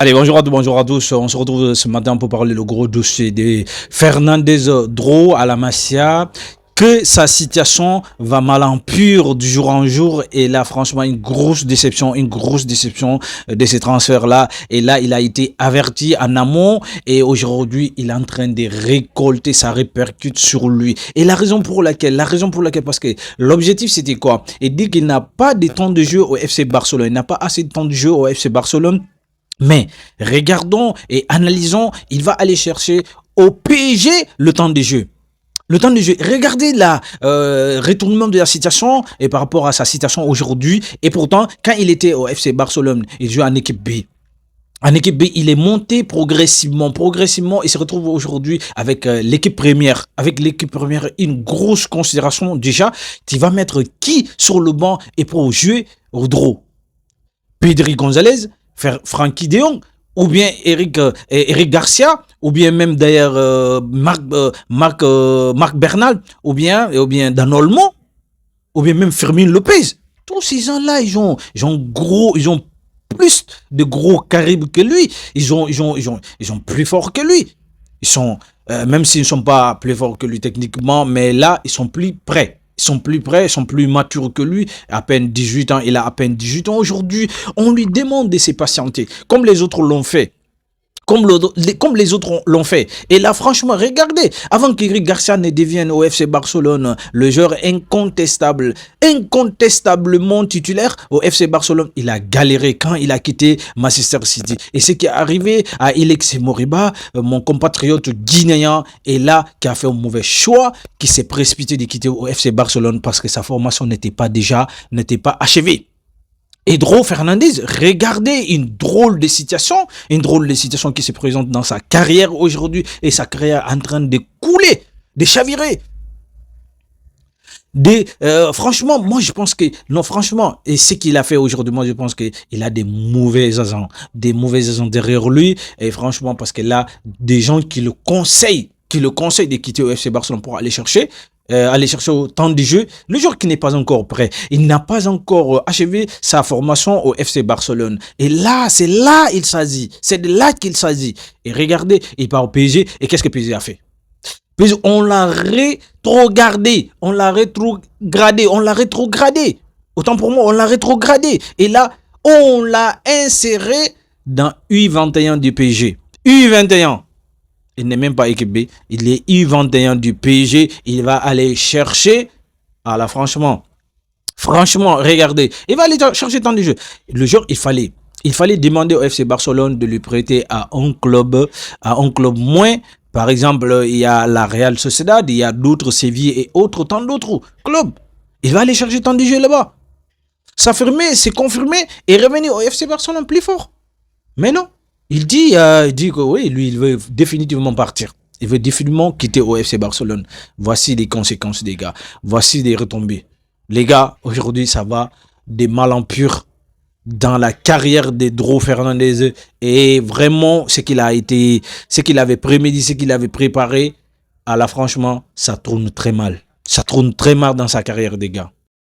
Allez, bonjour à tous. On se retrouve ce matin pour parler le gros dossier de Fernandez Draw à la Masia. Que sa situation va mal en pur du jour en jour. Et là, franchement, une grosse déception de ces transferts-là. Et là, il a été averti en amont. Et aujourd'hui, il est en train de récolter, ça répercute sur lui. Et la raison pour laquelle, parce que l'objectif, c'était quoi? Il dit qu'il n'a pas de temps de jeu au FC Barcelone. Il n'a pas assez de temps de jeu au FC Barcelone. Mais regardons et analysons, il va aller chercher au PSG le temps de jeu. Le temps de jeu. Regardez la retournement de la situation et par rapport à sa situation aujourd'hui. Et pourtant, quand il était au FC Barcelone, il jouait en équipe B. En équipe B, il est monté progressivement. Il se retrouve aujourd'hui avec l'équipe première. Avec l'équipe première, une grosse considération déjà. Tu vas mettre qui sur le banc et pour jouer au draw? Pedri Gonzalez, Frankie de Jong, ou bien Eric Garcia, ou bien même d'ailleurs Marc Bernal, ou bien Dan Olmo, ou bien même Fermin Lopez. Tous ces gens-là, ils ont plus de gros caribes que lui. Ils sont plus forts que lui. Ils sont, même s'ils ne sont pas plus forts que lui techniquement, mais là, ils sont plus prêts. Ils sont plus matures que lui. À peine 18 ans, il a à peine 18 ans. Aujourd'hui, on lui demande de se patienter, comme les autres l'ont fait. Comme les autres l'ont fait. Et là, franchement, regardez, avant qu'Eric Garcia ne devienne au FC Barcelone le joueur incontestablement titulaire au FC Barcelone, il a galéré quand il a quitté Manchester City. Et ce qui est arrivé à Alexis Moriba, mon compatriote guinéen, est là qui a fait un mauvais choix, qui s'est précipité de quitter au FC Barcelone parce que sa formation n'était pas achevée. Et Draw Fernandez, regardez une drôle de situation qui se présente dans sa carrière aujourd'hui et sa carrière en train de couler, de chavirer. Franchement, moi je pense que, non franchement, et ce qu'il a fait aujourd'hui, moi je pense qu'il a des mauvais agents derrière lui, et franchement parce que là, des gens qui le conseillent de quitter au FC Barcelone pour aller chercher au temps de jeu, le joueur qui n'est pas encore prêt, il n'a pas encore achevé sa formation au FC Barcelone. Et là, c'est là qu'il s'agit. C'est de là qu'il s'agit. Et regardez, il part au PSG. Et qu'est-ce que PSG a fait? PSG, on l'a rétrogradé. Autant pour moi, on l'a rétrogradé. Et là, on l'a inséré dans U21 du PSG. U21. Il n'est même pas équipe B, il est U21 du PSG, il va aller chercher, franchement, regardez, il va aller chercher tant de jeu. Le jour, il fallait demander au FC Barcelone de lui prêter à un club moins. Par exemple, il y a la Real Sociedad, il y a d'autres Séville et tant d'autres clubs. Il va aller chercher tant de jeu là-bas. S'affirmer, c'est confirmer et revenir au FC Barcelone plus fort. Mais non. Il dit que oui, lui, il veut définitivement partir. Il veut définitivement quitter au FC Barcelone. Voici les conséquences des gars. Voici les retombées. Les gars, aujourd'hui, ça va des mal en pur dans la carrière de Draw Fernandez. Et vraiment, ce qu'il avait prémédité, ce qu'il avait préparé, franchement, ça tourne très mal. Ça tourne très mal dans sa carrière, des gars.